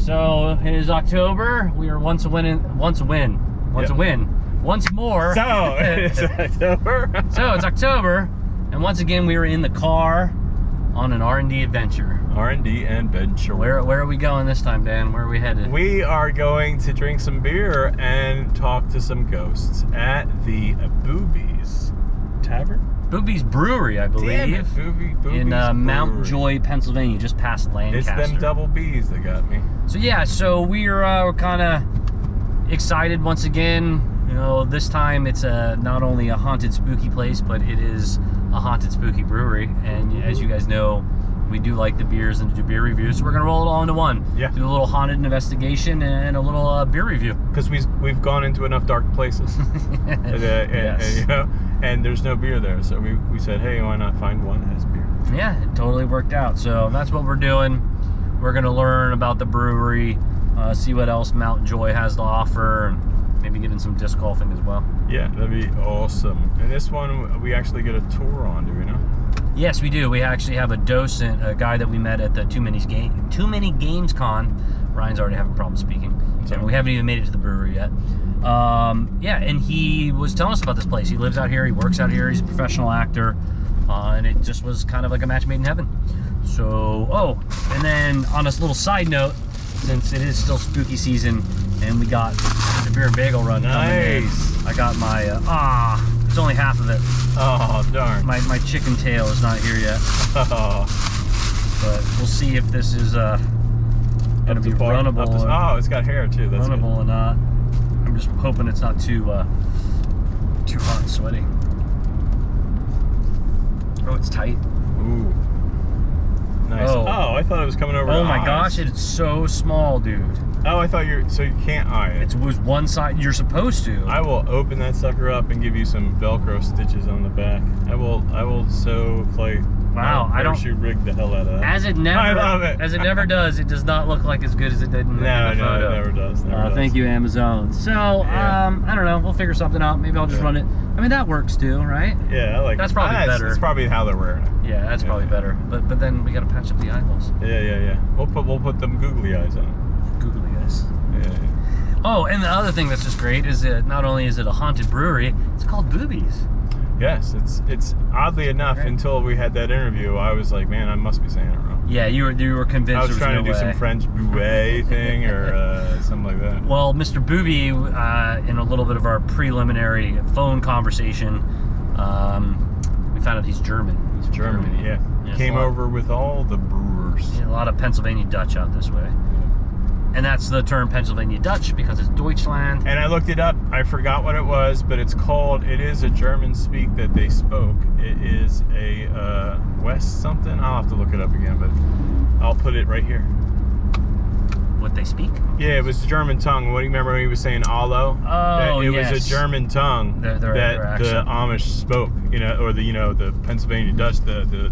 So it is October. We are once more. So it's October. So it's October, and once again we are in the car on an R&D adventure. R&D adventure. Where are we going this time, Dan? Where are we headed? We are going to drink some beer and talk to some ghosts at the Bube's Tavern. Bube's Brewery, I believe. Damn it, Bube's in Mount Brewery. Joy, Pennsylvania, just past Lancaster. It's them double B's that got me. So yeah, so we're kind of excited once again. You know, this time it's not only a haunted, spooky place, but it is a haunted, spooky brewery. And as you guys know, we do like the beers and do beer reviews, so we're gonna roll it all into one. Yeah. Do a little haunted investigation and a little beer review. Because we've gone into enough dark places, Yes. you know, and there's no beer there, so we said, hey, why not find one that has beer? Yeah, it totally worked out. So that's what we're doing. We're gonna learn about the brewery, see what else Mount Joy has to offer, and maybe get in some disc golfing as well. Yeah, that'd be awesome. And this one we actually get a tour on, do we know? Yes, we do. We actually have a docent, a guy that we met at the Too Many Games Con. Ryan's already having problems speaking. So we haven't even made it to the brewery yet. Yeah, and he was telling us about this place. He lives out here, he works out here, he's a professional actor, and it just was kind of like a match made in heaven. So, and then on a little side note, since it is still spooky season, and we got the beer and bagel run coming in, I got my, it's only half of it. Oh, darn. My chicken tail is not here yet. But we'll see if this is gonna be runnable. Oh, it's got hair too. That's runnable good. or not. I'm just hoping it's not too hot and sweaty. Oh, it's tight. Ooh. Nice. Oh, I thought it was coming over. Oh to my eyes. gosh, it's so small, dude. Oh, I thought so you can't eye it. It was one side. You're supposed to. I will open that sucker up and give you some Velcro stitches on the back. I will so play. Wow, I don't. rig the hell out of that. As it never. I love it. As it never does. It does not look like as good as it did in the photo. No, it never does. Thank you, Amazon. So, I don't know. We'll figure something out. Maybe I'll just run it. I mean, that works too, right? Yeah, I like. That's probably better. That's probably how they're wearing it. Yeah, that's probably better. But then we got to patch up the eyeballs. Yeah. We'll put them googly eyes on it. Googly eyes. Yeah. Oh, and the other thing that's just great is that not only is it a haunted brewery, it's called Bube's. Yes, it's oddly enough, until we had that interview, I was like, man, I must be saying it wrong. Yeah, you were convinced. I was trying to do some French Bube thing or something like that. Well, Mr. Bube, in a little bit of our preliminary phone conversation, we found out he's German. He's Germany, yeah. Came over with all the brewers. Yeah, a lot of Pennsylvania Dutch out this way. And that's the term Pennsylvania Dutch because it's Deutschland. And I looked it up. I forgot what it was, but it is a German speak that they spoke. It is a West something. I'll have to look it up again, but I'll put it right here. What they speak? Yeah, it was German tongue. What do you remember when he was saying "allo"? Oh, It was a German tongue that the Amish spoke, or the Pennsylvania Dutch,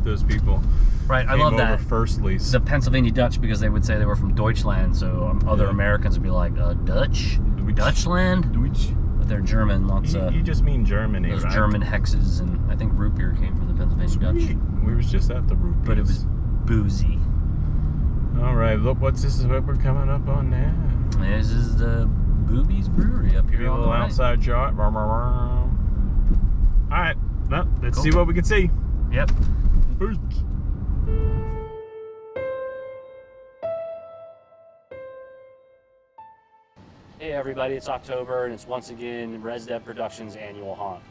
those people. Right, I love that. Firstly, the Pennsylvania Dutch, because they would say they were from Deutschland, so other Americans would be like, Dutch? Deutschland? Deutsch. But they're German, lots of... You just mean Germany, those right? German hexes, and I think root beer came from the Pennsylvania Dutch. We was just at the root beer. But it was boozy. All right, look, this is what we're coming up on now. This is the Bube's Brewery up here a little outside shot. All right, well, let's see what we can see. Yep. Hey everybody, it's October and it's once again ResDev Productions' annual haunt.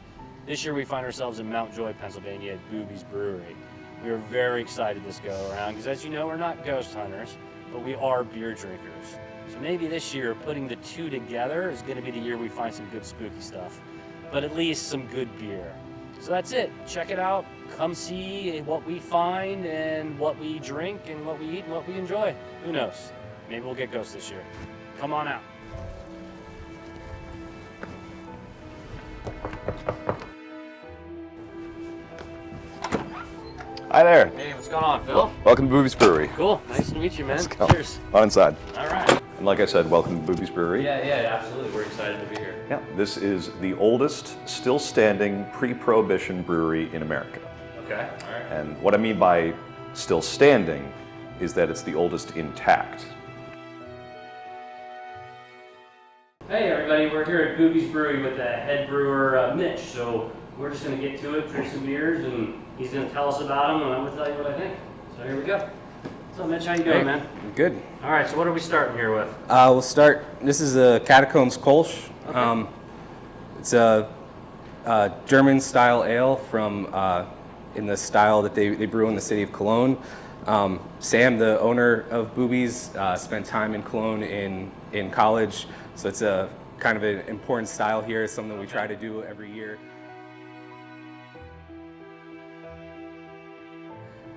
This year we find ourselves in Mount Joy, Pennsylvania at Bube's Brewery. We are very excited this go around because, as you know, we're not ghost hunters, but we are beer drinkers. So maybe this year putting the two together is going to be the year we find some good spooky stuff, but at least some good beer. So that's it. Check it out. Come see what we find and what we drink and what we eat and what we enjoy. Who knows? Maybe we'll get ghosts this year. Come on out. Hi there. Hey, what's going on, Phil? Welcome to Bube's Brewery. Cool. Nice to meet you, man. Let's go. Cheers. On inside. All right. And like I said, welcome to Bube's Brewery. Yeah, absolutely. We're excited to be here. Yeah. This is the oldest, still standing, pre-prohibition brewery in America. Okay. All right. And what I mean by still standing is that it's the oldest intact. Hey everybody, we're here at Bube's Brewery with the head brewer Mitch. So we're just going to get to it, drink some beers, and he's going to tell us about them, and I'm going to tell you what I think. So here we go. What's up, Mitch? How you doing, man? Good. All right, so what are we starting here with? We'll start. This is a Catacombs Kolsch. Okay. It's a German-style ale from in the style that they brew in the city of Cologne. Sam, the owner of Bube's, spent time in Cologne in college, so it's a kind of an important style here. It's something we try to do every year.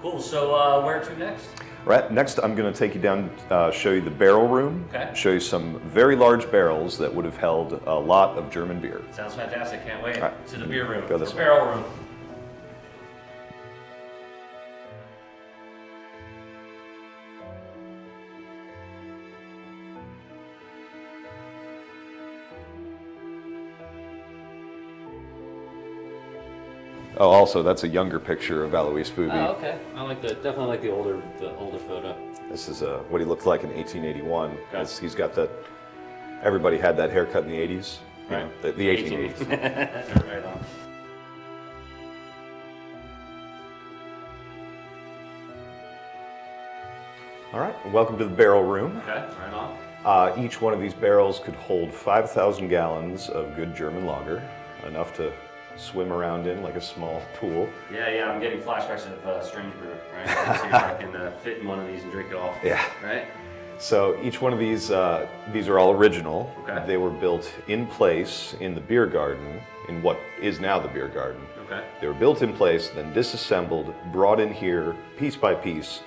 Cool, so where to next? Right, next I'm going to take you down, show you the barrel room, Okay. show you some very large barrels that would have held a lot of German beer. Sounds fantastic, can't wait. All right. To the beer room, Go this the way. barrel room. Oh, also, that's a younger picture of Alois Bube. Oh, okay. I like definitely like the older photo. This is what he looked like in 1881. Okay. As he's got that, everybody had that haircut in the 80s. You know, Right. the 1880s. Right on. All right, and welcome to the barrel room. Okay, right on. Each one of these barrels could hold 5,000 gallons of good German lager, enough to swim around in like a small pool. Yeah, I'm getting flashbacks of Strange Brew, right? Let's see if I can fit in one of these and drink it all. Yeah. Right? So each one of these are all original. Okay. They were built in place in the beer garden, in what is now the beer garden. Okay. They were built in place, then disassembled, brought in here piece by piece,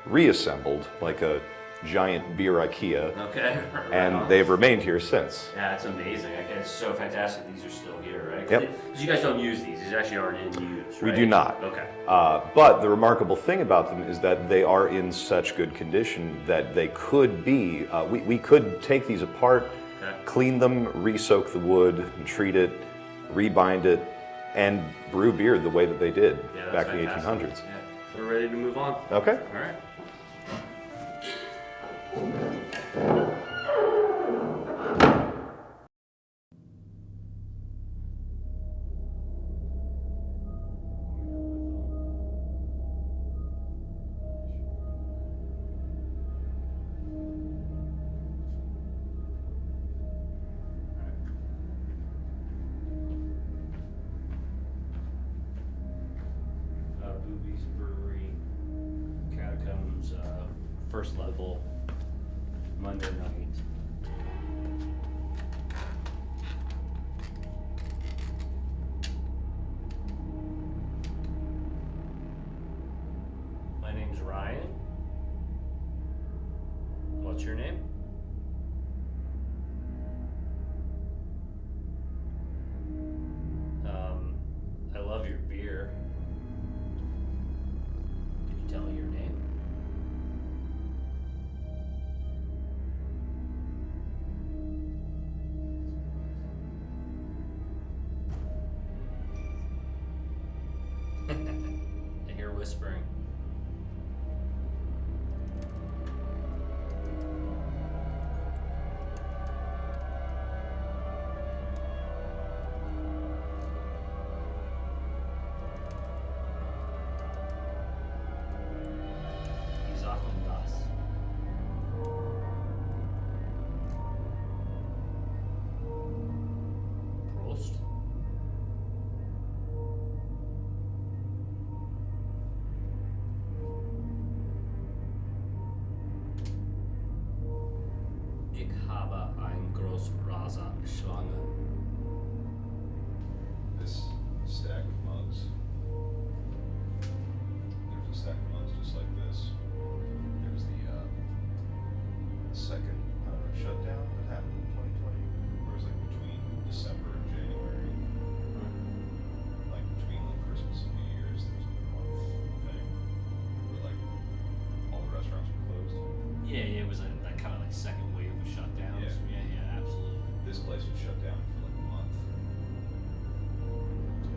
reassembled like a giant beer IKEA, Okay. Right and on. they've remained here since. Yeah, it's amazing. It's so fantastic these are still here, right? Yep. Because you guys don't use these. These actually aren't in use, We right? do not. Okay. But the remarkable thing about them is that they are in such good condition that they could be, we could take these apart, Okay. clean them, re-soak the wood, and treat it, rebind it, and brew beer the way that they did Yeah, back that's in the fantastic. 1800s. Yeah. We're ready to move on. Okay. All right. Bube's Brewery, Catacombs, first level, Monday night. My name's Ryan. What's your name? I love your beer. Could you tell me your name? I hear whispering. Wie sagt man das? Prost. Ich habe ein Großbrasa Schlange. This stack of mugs, there's a stack of mugs just like this. There's the second shutdown that happened in 2020. It was like between December and January, like between like Christmas and New Year's. There's like a month thing where like all the restaurants were closed. Yeah, it was that kind of like second wave of shutdowns. Yeah. Yeah, absolutely. This place was shut down for like a month.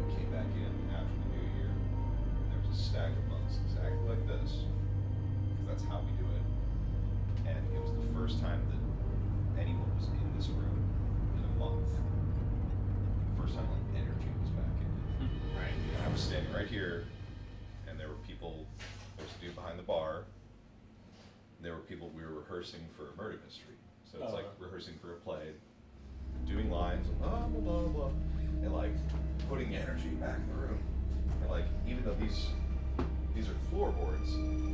We came back in after the New Year. And there was a stack of mugs exactly like this, because that's how we do it. And it was the first time that anyone was in this room right here, and there were people, there was a dude behind the bar. There were people, we were rehearsing for a murder mystery. So it's like rehearsing for a play, doing lines, and blah, blah, blah, blah, and like putting energy back in the room. And like, even though these are floorboards,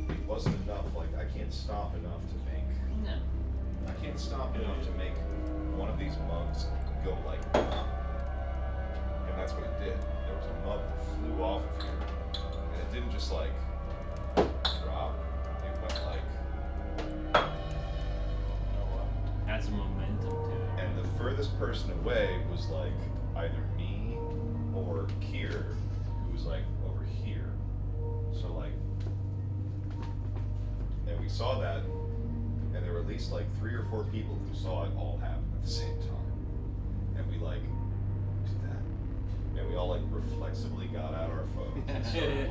it wasn't enough, like I can't stop enough to make, I can't stop enough to make one of these mugs go like, and that's what it did. There was a mug that flew off of here, and it didn't just like drop, it went like, Had some momentum to it. and the furthest person away was like either me or Kier, who was like over here. So like, and we saw that, and there were at least like 3 or 4 people who saw it all happen at the same time. And we like did that, and we all like reflexively got out our phones and started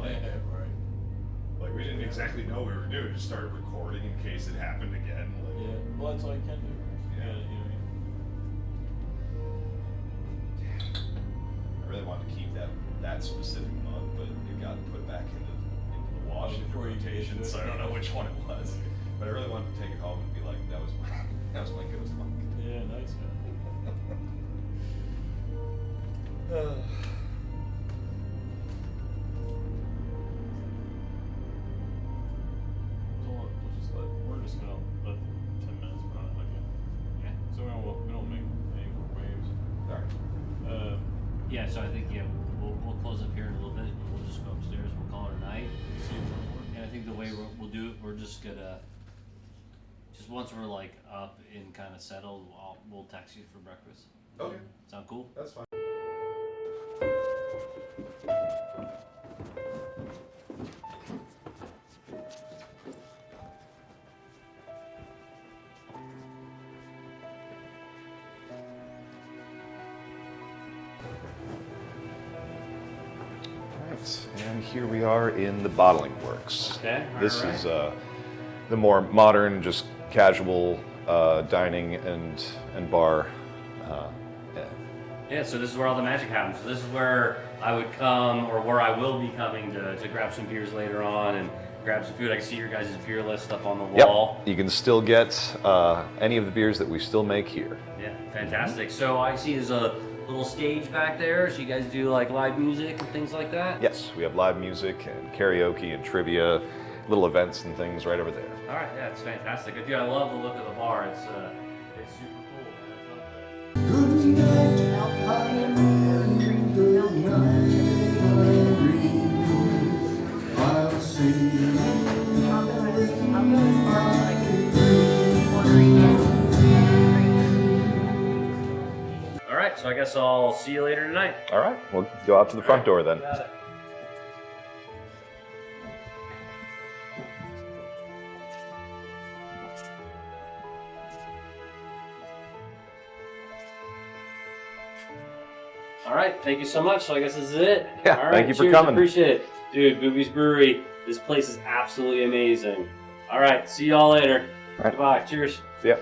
like we didn't exactly know what we were doing. Just started recording in case it happened again. Like, Yeah, well, that's all you can do, right? Yeah. You know I really wanted to keep that specific mug, but it got put back into the wash into Before you rotation, get to it. so I don't know which one it was. But I really wanted to take it home and be like, that was my ghost mug. Yeah, nice, man. We're just gonna let 10 minutes run again. Yeah. So we don't make any more waves. Alright. Yeah, so I think we'll close up here in a little bit. We'll just go upstairs. We'll call it a night. See if it'll work. And I think the way we'll do it, we're just gonna just once we're like up and kind of settled, we'll text you for breakfast. Okay, Sound cool? that's fine. Alright, and here we are in the bottling works. Okay, This alright. is the more modern, just casual dining and bar. Yeah. Yeah, so this is where all the magic happens. So this is where I would come, or where I will be coming to grab some beers later on and grab some food. I can see your guys' beer list up on the wall. Yep, you can still get any of the beers that we still make here. Yeah, fantastic. So I see there's a little stage back there. So you guys do like live music and things like that? Yes, we have live music and karaoke and trivia, little events and things right over there. All right, yeah, it's fantastic. Dude, I love the look of the bar. It's super cool. Man. I love that. All right, so I guess I'll see you later tonight. All right, we'll go out to the front door then. Got it. All right, thank you so much. So I guess this is it. Yeah, All right, thank you for cheers, coming. Appreciate it. Dude, Bube's Brewery. This place is absolutely amazing. All right, see y'all later. All right. Goodbye. Cheers. See ya.